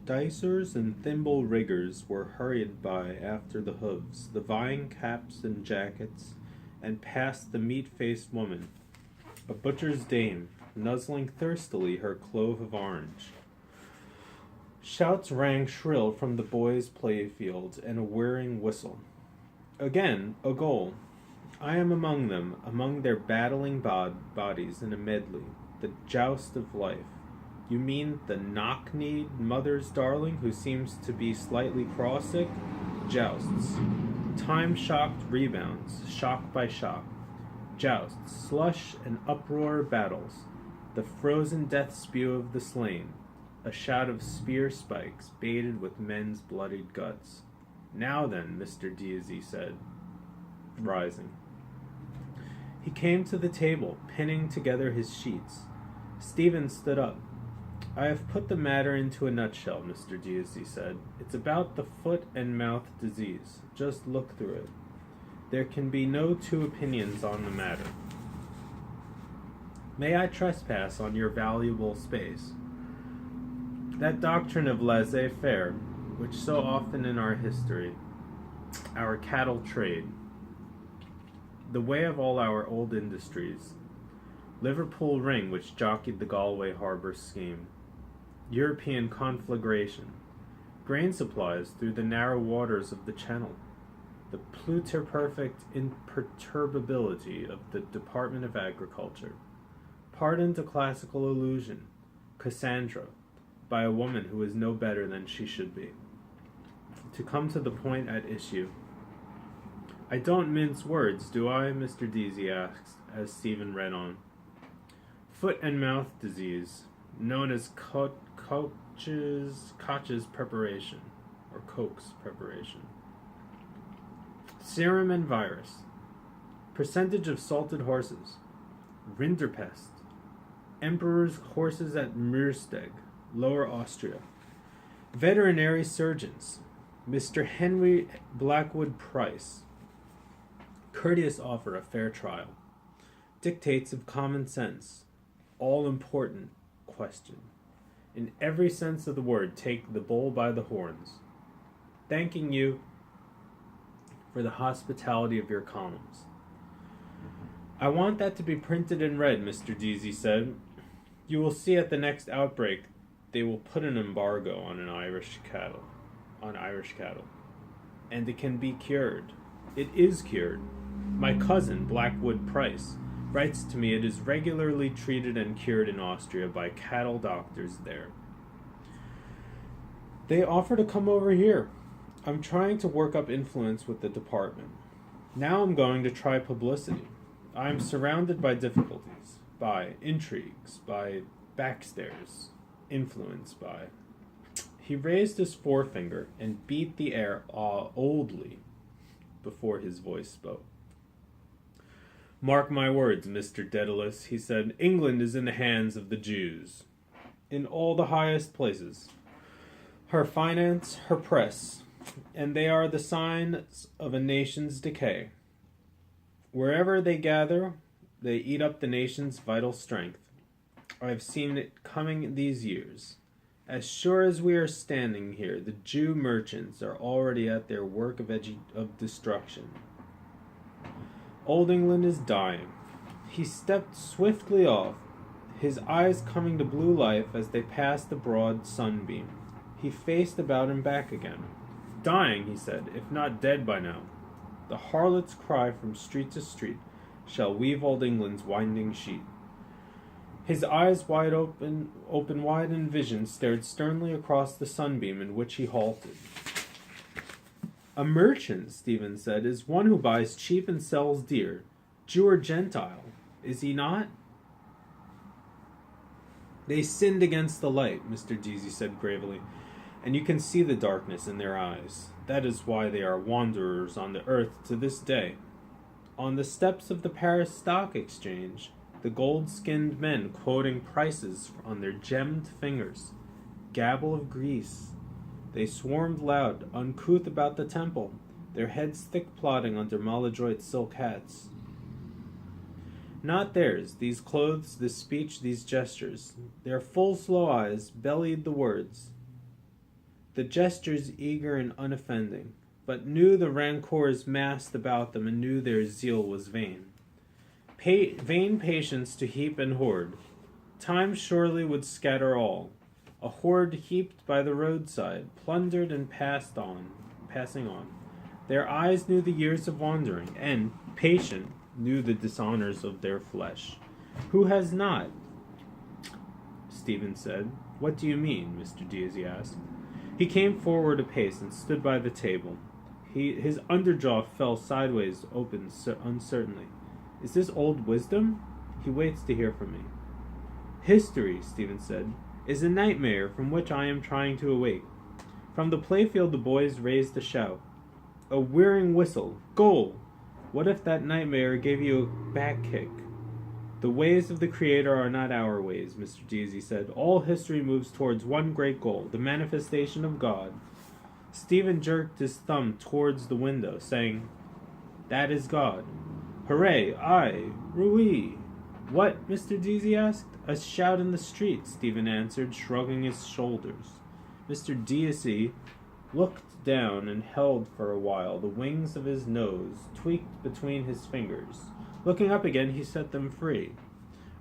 Dicers and thimble riggers were hurried by after the hooves, the vying caps and jackets, and past the meat-faced woman, a butcher's dame, nuzzling thirstily her clove of orange. Shouts rang shrill from the boys' playfield, and a whirring whistle. Again, a goal. I am among them, among their battling bodies in a medley, the joust of life. You mean the knock-kneed mother's darling who seems to be slightly cross-sick? Jousts. Time-shocked rebounds, shock by shock. Jousts, slush and uproar battles. The frozen death spew of the slain. A shout of spear spikes, baited with men's bloodied guts. Now then, Mr. Deasy said, rising. He came to the table, pinning together his sheets. Stephen stood up. I have put the matter into a nutshell, Mr. Deasy said. It's about the foot and mouth disease. Just look through it. There can be no two opinions on the matter. May I trespass on your valuable space? That doctrine of laissez-faire, which so often in our history, our cattle trade, the way of all our old industries, Liverpool Ring, which jockeyed the Galway Harbour scheme, European conflagration, grain supplies through the narrow waters of the Channel, the pluter-perfect imperturbability of the Department of Agriculture, pardon to classical illusion, Cassandra, by a woman who is no better than she should be. To come to the point at issue. I don't mince words, do I? Mr. Deasy asked, as Stephen read on. Foot and mouth disease, known as Koch's preparation, or Koch's preparation. Serum and virus. Percentage of salted horses. Rinderpest. Emperor's horses at Mürsteg, Lower Austria. Veterinary surgeons. Mr. Henry Blackwood Price. Courteous offer of fair trial. Dictates of common sense. All important question. In every sense of the word, take the bull by the horns. Thanking you for the hospitality of your columns. I want that to be printed and read, Mr. Deasy said. You will see at the next outbreak they will put an embargo on Irish cattle. And it can be cured. It is cured. My cousin, Blackwood Price, writes to me it is regularly treated and cured in Austria by cattle doctors there. They offer to come over here. I'm trying to work up influence with the department. Now I'm going to try publicity. I'm surrounded by difficulties, by intrigues, by backstairs, influenced by... He raised his forefinger and beat the air oldly before his voice spoke. Mark my words, Mr. Daedalus, he said. England is in the hands of the Jews. In all the highest places. Her finance, her press, and they are the signs of a nation's decay. Wherever they gather, they eat up the nation's vital strength. I have seen it coming these years. As sure as we are standing here, the Jew merchants are already at their work of destruction. Old England is dying. He stepped swiftly off, his eyes coming to blue life as they passed the broad sunbeam. He faced about and back again. Dying, he said, if not dead by now. The harlot's cry from street to street shall weave old England's winding sheet. His eyes wide open wide in vision, stared sternly across the sunbeam in which he halted. A merchant, Stephen said, is one who buys cheap and sells dear, Jew or Gentile, is he not? They sinned against the light, Mr. Deasy said gravely, and you can see the darkness in their eyes. That is why they are wanderers on the earth to this day. On the steps of the Paris Stock Exchange, the gold-skinned men quoting prices on their gemmed fingers, gabble of Greece. They swarmed loud, uncouth about the temple, their heads thick plodding under maladroit silk hats. Not theirs, these clothes, this speech, these gestures. Their full, slow eyes bellied the words. The gestures eager and unoffending, but knew the rancors massed about them and knew their zeal was vain. Vain patience to heap and hoard. Time surely would scatter all. A hoard heaped by the roadside, plundered and passing on. Their eyes knew the years of wandering, and, patient, knew the dishonors of their flesh. Who has not? Stephen said. What do you mean? Mr. Deasy asked. He came forward a pace and stood by the table. His underjaw fell sideways open uncertainly. Is this old wisdom? He waits to hear from me. History, Stephen said, is a nightmare from which I am trying to awake. From the playfield the boys raised a shout. A whirring whistle. Goal! What if that nightmare gave you a back kick? The ways of the Creator are not our ways, Mr. Deasy said. All history moves towards one great goal, the manifestation of God. Stephen jerked his thumb towards the window, saying, That is God. Hooray! Aye! Rui! What? Mr. Deasy asked. A shout in the street, Stephen answered, shrugging his shoulders. Mr. Deasy looked down and held for a while the wings of his nose tweaked between his fingers. Looking up again, he set them free.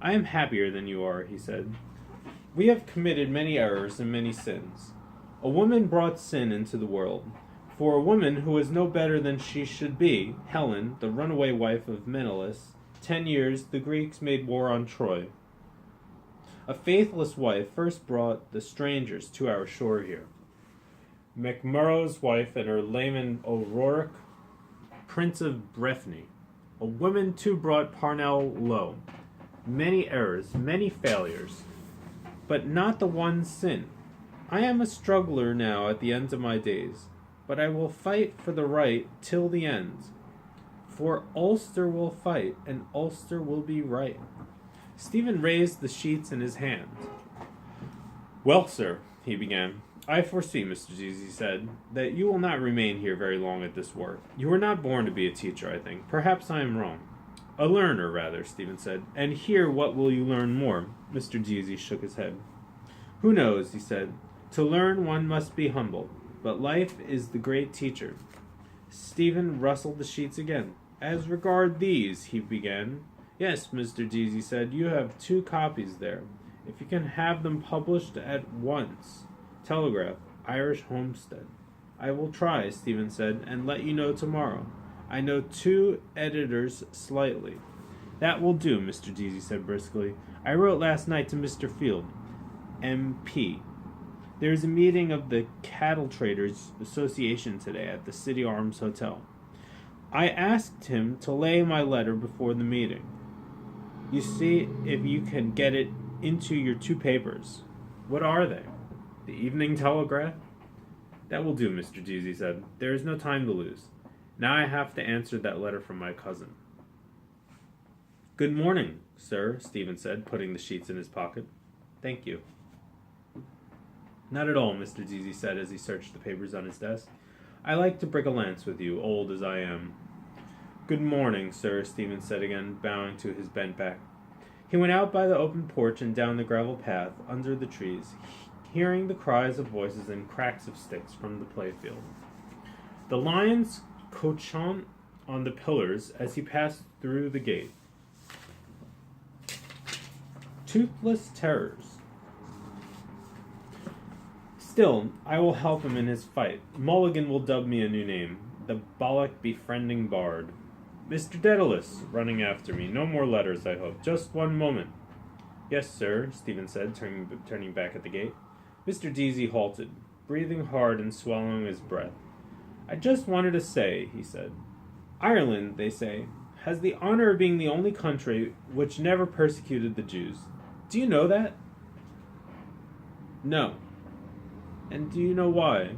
I am happier than you are, he said. We have committed many errors and many sins. A woman brought sin into the world. For a woman who was no better than she should be, Helen, the runaway wife of Menelaus, 10 years the Greeks made war on Troy. A faithless wife first brought the strangers to our shore here. MacMurrough's wife and her Laman O'Rourke, Prince of Breffni. A woman too brought Parnell low. Many errors, many failures, but not the one sin. I am a struggler now at the end of my days, but I will fight for the right till the end. For Ulster will fight, and Ulster will be right. Stephen raised the sheets in his hand. Well, sir, he began, I foresee, Mr. Deasy said, that you will not remain here very long at this work. You were not born to be a teacher, I think. Perhaps I am wrong. A learner, rather, Stephen said. And here what will you learn more? Mr. Deasy shook his head. Who knows, he said. To learn one must be humble, but life is the great teacher. Stephen rustled the sheets again. As regard these, he began. Yes, Mr. Deasy said, you have 2 copies there. If you can have them published at once. Telegraph, Irish Homestead. I will try, Stephen said, and let you know tomorrow. I know 2 editors slightly. That will do, Mr. Deasy said briskly. I wrote last night to Mr. Field, MP. There is a meeting of the Cattle Traders Association today at the City Arms Hotel. I asked him to lay my letter before the meeting. You see if you can get it into your 2 papers. What are they? The Evening Telegraph? That will do, Mr. Deasy said. There is no time to lose. Now I have to answer that letter from my cousin. Good morning, sir, Stephen said, putting the sheets in his pocket. Thank you. Not at all, Mr. Deasy said as he searched the papers on his desk. I like to break a lance with you, old as I am. Good morning, sir, Stephen said again, bowing to his bent back. He went out by the open porch and down the gravel path under the trees, hearing the cries of voices and cracks of sticks from the playfield. The lions couchant on the pillars as he passed through the gate. Toothless terrors. Still, I will help him in his fight. Mulligan will dub me a new name, the Bollock Befriending Bard. Mr. Daedalus, running after me. No more letters, I hope. Just one moment. Yes, sir, Stephen said, turning back at the gate. Mr. Deasy halted, breathing hard and swallowing his breath. I just wanted to say, he said, Ireland, they say, has the honor of being the only country which never persecuted the Jews. Do you know that? No. And do you know why?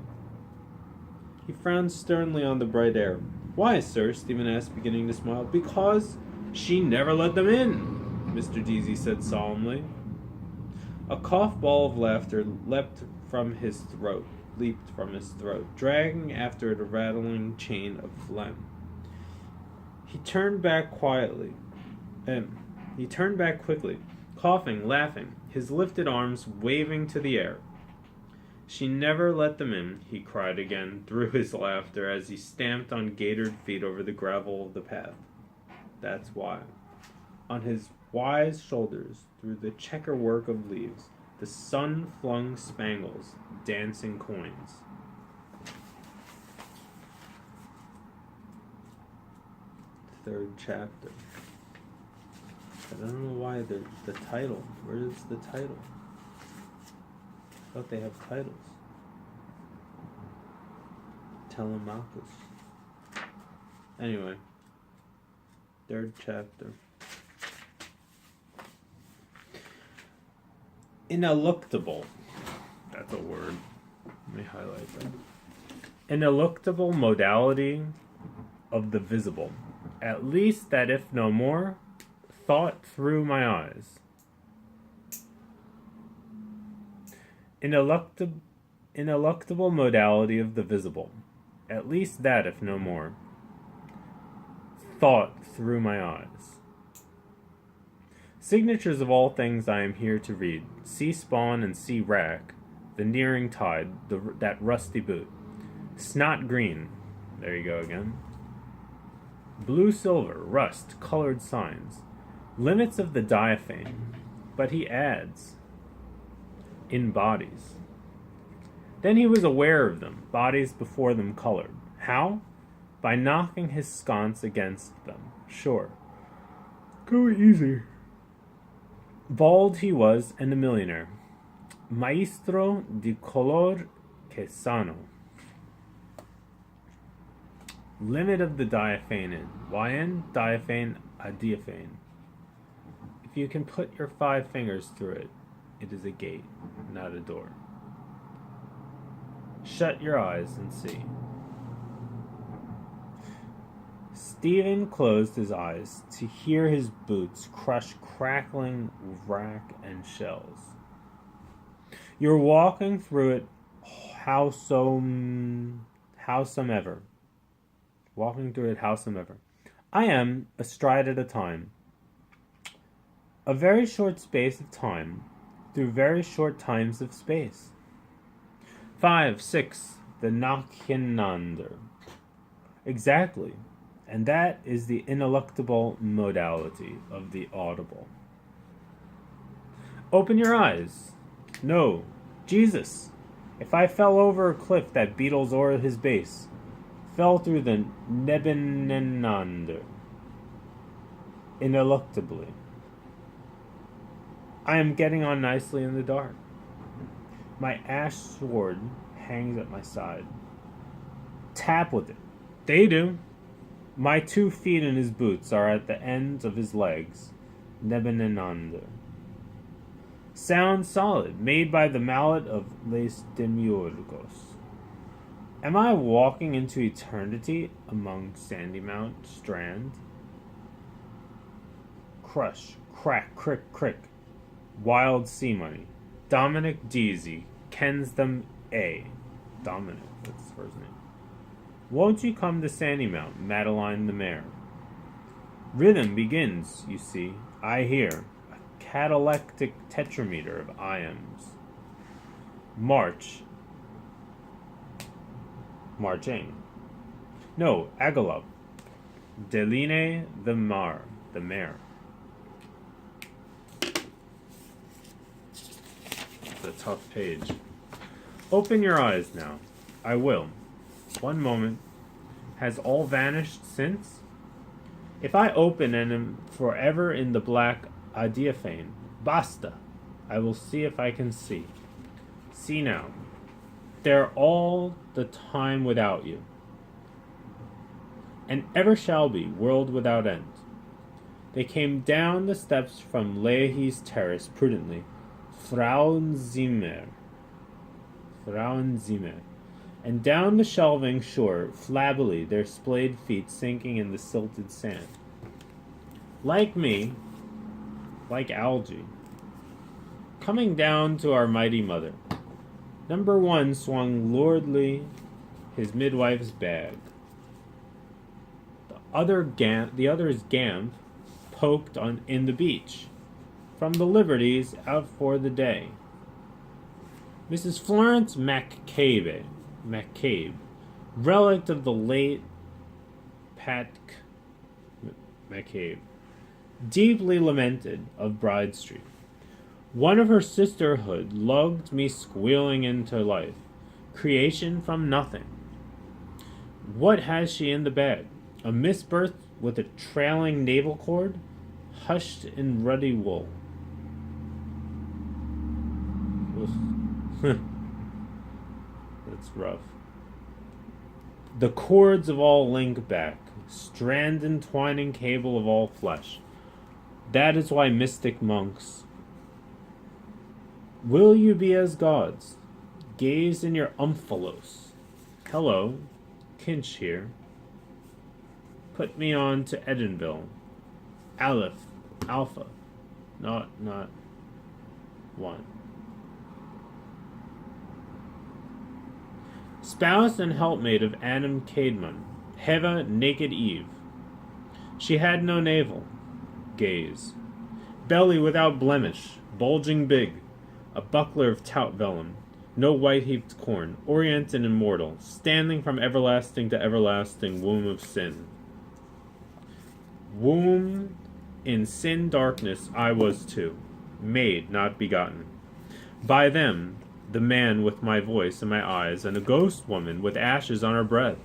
He frowned sternly on the bright air. Why, sir? Stephen asked, beginning to smile. Because she never let them in, Mr. Deasy said solemnly. A cough ball of laughter leaped from his throat, dragging after it a rattling chain of phlegm. He turned back quietly. He turned back quickly, coughing, laughing, his lifted arms waving to the air. She never let them in, he cried again through his laughter as he stamped on gaitered feet over the gravel of the path. That's why. On his wise shoulders, through the checkerwork of leaves, the sun flung spangles, dancing coins. Third chapter. I don't know why the title. Where is the title? I thought they have titles. Telemachus. Anyway. Third chapter. Ineluctable. That's a word. Let me highlight that. Ineluctable modality of the visible. At least that if no more, thought through my eyes. Ineluctable modality of the visible. At least that if no more, thought through my eyes. Signatures of all things I am here to read. Sea spawn and sea wrack. The nearing tide. That rusty boot. Snot green. There you go again. Blue silver. Rust. Colored signs. Limits of the diaphane. But he adds. In bodies. Then he was aware of them. Bodies before them colored. How? By knocking his sconce against them. Sure. Go easy. Bald he was, and a millionaire. Maestro di color que sano. Limit of the diaphane. YN diaphane a diaphane. If you can put your 5 fingers through it, it is a gate, not a door. Shut your eyes and see. Stephen closed his eyes to hear his boots crush crackling wrack and shells. You're walking through it howsomever. Walking through it howsomever. I am, a stride at a time. A very short space of time, through very short times of space. 5, 6, the nacheinander. Exactly. And that is the ineluctable modality of the audible. Open your eyes. No. Jesus. If I fell over a cliff that beetles o'er his base, fell through the nebeneinander. Ineluctably. I am getting on nicely in the dark. My ash sword hangs at my side. Tap with it. They do. My 2 feet in his boots are at the ends of his legs. Nebeneinander. Sound solid, made by the mallet of Les Demiurgos. Am I walking into eternity among Sandymount Strand? Crush, crack, crick, crick. Wild sea money. Dominic Deasy kens them A. Dominic, that's his first name. Won't you come to Sandymount, Madeline the mare? Rhythm begins, you see. I hear a catalectic tetrameter of iams. March. Marching. No, Agalop. Deline the mare. It's a tough page. Open your eyes now. I will. One moment. Has all vanished since? If I open and am forever in the black adiaphane, basta. I will see if I can see. See now. They're all the time without you. And ever shall be, world without end. They came down the steps from Leahy's terrace prudently. Frauenzimmer. And down the shelving shore, flabbily, their splayed feet sinking in the silted sand. Like me, like algae, coming down to our mighty mother. Number 1 swung lordly his midwife's bag. The other's Gamp, poked on in the beach, from the liberties out for the day. Mrs. Florence McCabe, relict of the late Pat McCabe, deeply lamented of Bride Street. One of her sisterhood lugged me squealing into life, creation from nothing. What has she in the bag? A misbirth with a trailing navel cord, hushed in ruddy wool. That's rough. The cords of all link back, strand entwining cable of all flesh. That is why mystic monks, will you be as gods? Gaze in your omphalos. Hello, Kinch here. Put me on to Edinville. Aleph, Alpha, not one. Spouse and helpmate of Adam Caedmon, Heva, naked Eve. She had no navel. Gaze. Belly without blemish, bulging big, a buckler of tout vellum, no white-heaped corn, orient and immortal, standing from everlasting to everlasting, womb of sin. Womb in sin darkness I was too, made, not begotten. By them, the man with my voice and my eyes, and a ghost woman with ashes on her breath.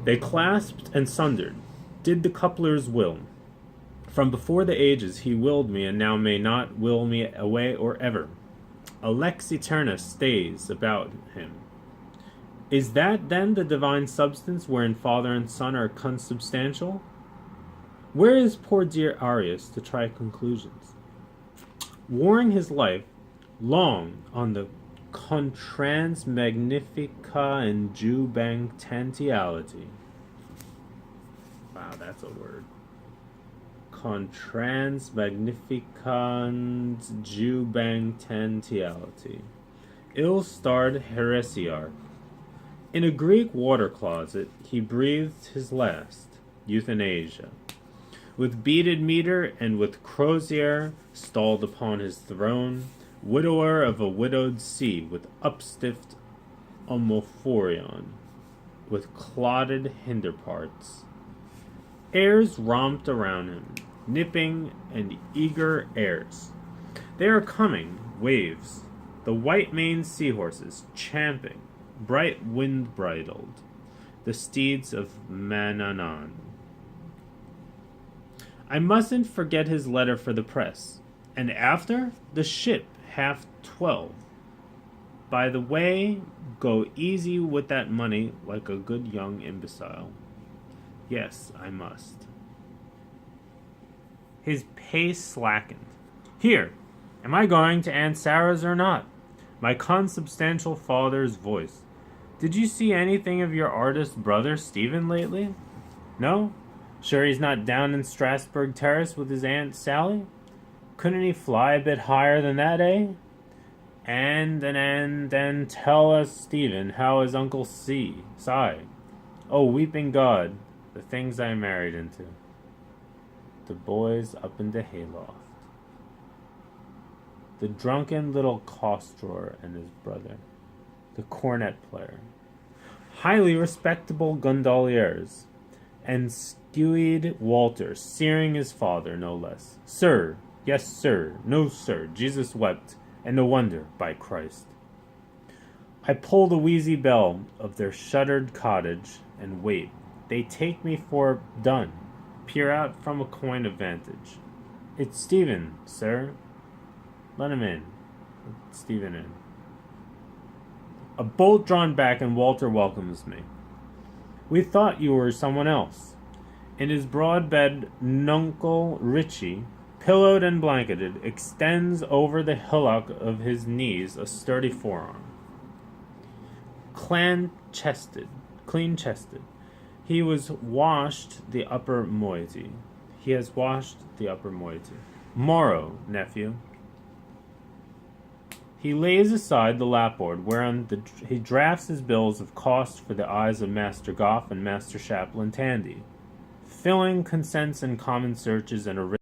They clasped and sundered, did the coupler's will. From before the ages he willed me, and now may not will me away or ever. A lex eterna stays about him. Is that then the divine substance wherein Father and Son are consubstantial? Where is poor dear Arius to try conclusions? Warring his life long on the Contrans Magnifica and Jubangtantiality. Wow, that's a word. Contrans Magnificans Jubangtantiality. Ill-starred heresiarch. In a Greek water closet, he breathed his last, euthanasia. With beaded meter and with crozier stalled upon his throne, widower of a widowed sea, with upstiffed omophorion, with clotted hinder parts. Airs romped around him, nipping and eager airs. They are coming, waves, the white-maned seahorses, champing, bright wind-bridled, the steeds of Mananan. I mustn't forget his letter for the press, and after, the ship, 12:30. By the way, go easy with that money like a good young imbecile. Yes, I must. His pace slackened. Here, am I going to Aunt Sarah's or not? My consubstantial father's voice. Did you see anything of your artist brother Stephen lately? No? Sure he's not down in Strasbourg Terrace with his Aunt Sally? Couldn't he fly a bit higher than that, eh? And tell us, Stephen, how is Uncle Cy? Oh, weeping God, the things I married into. The boys up in the hayloft. The drunken little costrawer and his brother. The cornet player. Highly respectable gondoliers. And skewied Walter, searing his father, no less. Sir, yes, sir, no, sir, Jesus wept, and no wonder, by Christ. I pull the wheezy bell of their shuttered cottage, and wait. They take me for done, peer out from a coign of vantage. It's Stephen, sir. Let him in. Let Stephen in. A bolt drawn back, and Walter welcomes me. We thought you were someone else. In his broad bed, Nuncle Richie, pillowed and blanketed, extends over the hillock of his knees a sturdy forearm. Clean-chested. He has washed the upper moiety. Morrow, nephew. He lays aside the lapboard whereon he drafts his bills of cost for the eyes of Master Goff and Master Chaplain Tandy. filling consents and common searches and